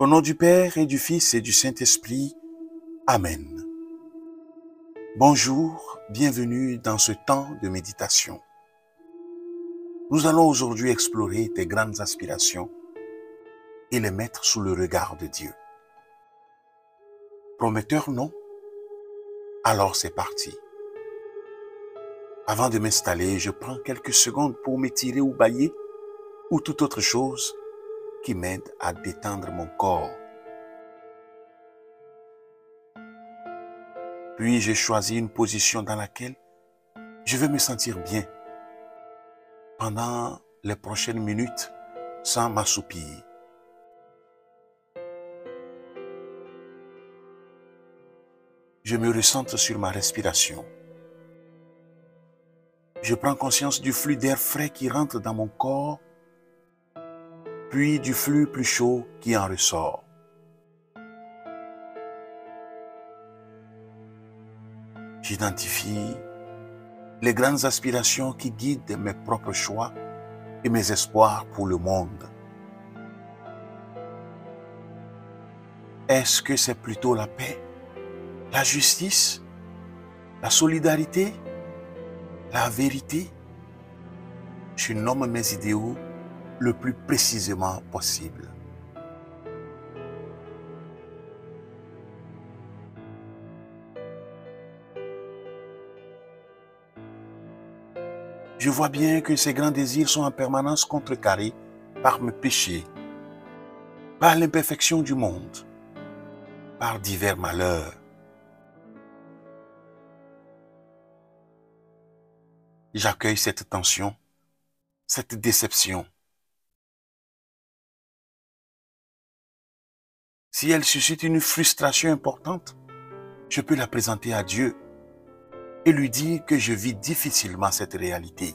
Au nom du Père et du Fils et du Saint-Esprit. Amen. Bonjour, bienvenue dans ce temps de méditation. Nous allons aujourd'hui explorer tes grandes aspirations et les mettre sous le regard de Dieu. Prometteur, non? Alors c'est parti. Avant de m'installer, je prends quelques secondes pour m'étirer ou bâiller ou toute autre chose qui m'aide à détendre mon corps. Puis j'ai choisi une position dans laquelle je vais me sentir bien pendant les prochaines minutes sans m'assoupir. Je me recentre sur ma respiration. Je prends conscience du flux d'air frais qui rentre dans mon corps, puis du flux plus chaud qui en ressort. J'identifie les grandes aspirations qui guident mes propres choix et mes espoirs pour le monde. Est-ce que c'est plutôt la paix, la justice, la solidarité, la vérité? Je nomme mes idéaux le plus précisément possible. Je vois bien que ces grands désirs sont en permanence contrecarrés par mes péchés, par l'imperfection du monde, par divers malheurs. J'accueille cette tension, cette déception. Si elle suscite une frustration importante, je peux la présenter à Dieu et lui dire que je vis difficilement cette réalité.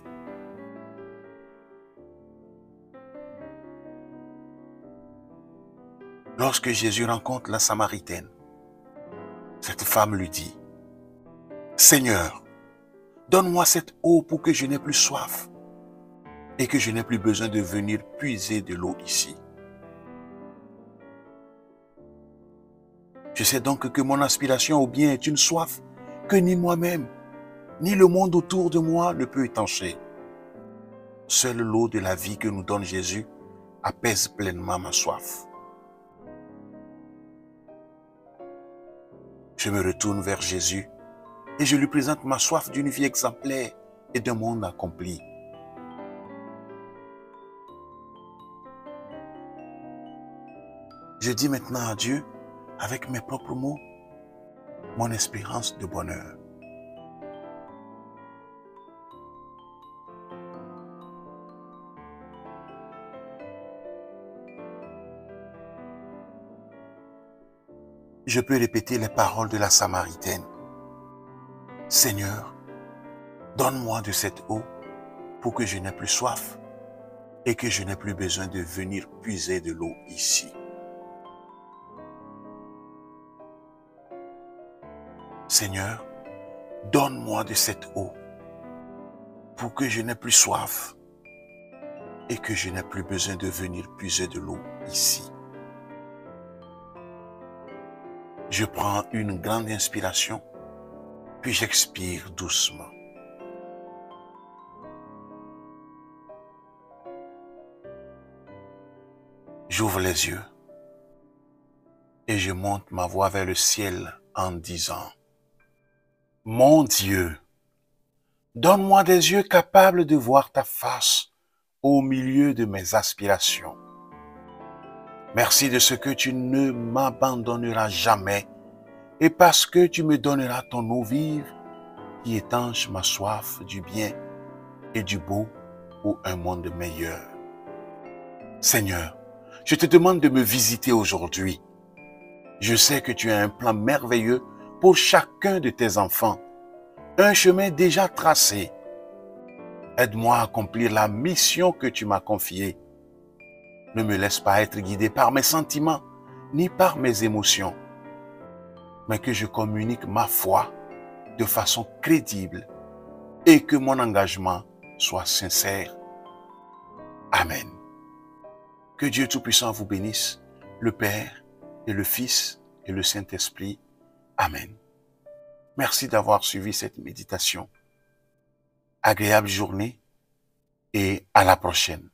Lorsque Jésus rencontre la Samaritaine, cette femme lui dit, « Seigneur, donne-moi cette eau pour que je n'ai plus soif et que je n'ai plus besoin de venir puiser de l'eau ici. » Je sais donc que mon aspiration au bien est une soif que ni moi-même, ni le monde autour de moi ne peut étancher. Seule l'eau de la vie que nous donne Jésus apaise pleinement ma soif. Je me retourne vers Jésus et je lui présente ma soif d'une vie exemplaire et d'un monde accompli. Je dis maintenant à Dieu, avec mes propres mots, mon espérance de bonheur. Je peux répéter les paroles de la Samaritaine. Seigneur, donne-moi de cette eau pour que je n'ai plus soif et que je n'ai plus besoin de venir puiser de l'eau ici. Seigneur, donne-moi de cette eau pour que je n'ai plus soif et que je n'ai plus besoin de venir puiser de l'eau ici. Je prends une grande inspiration, puis j'expire doucement. J'ouvre les yeux et je monte ma voix vers le ciel en disant, « Mon Dieu, donne-moi des yeux capables de voir ta face au milieu de mes aspirations. Merci de ce que tu ne m'abandonneras jamais et parce que tu me donneras ton eau vive qui étanche ma soif du bien et du beau pour un monde meilleur. Seigneur, je te demande de me visiter aujourd'hui. Je sais que tu as un plan merveilleux pour chacun de tes enfants, un chemin déjà tracé. Aide-moi à accomplir la mission que tu m'as confiée. Ne me laisse pas être guidé par mes sentiments ni par mes émotions, mais que je communique ma foi de façon crédible et que mon engagement soit sincère. Amen. Que Dieu Tout-Puissant vous bénisse, le Père et le Fils et le Saint-Esprit. Amen. Merci d'avoir suivi cette méditation. Agréable journée et à la prochaine.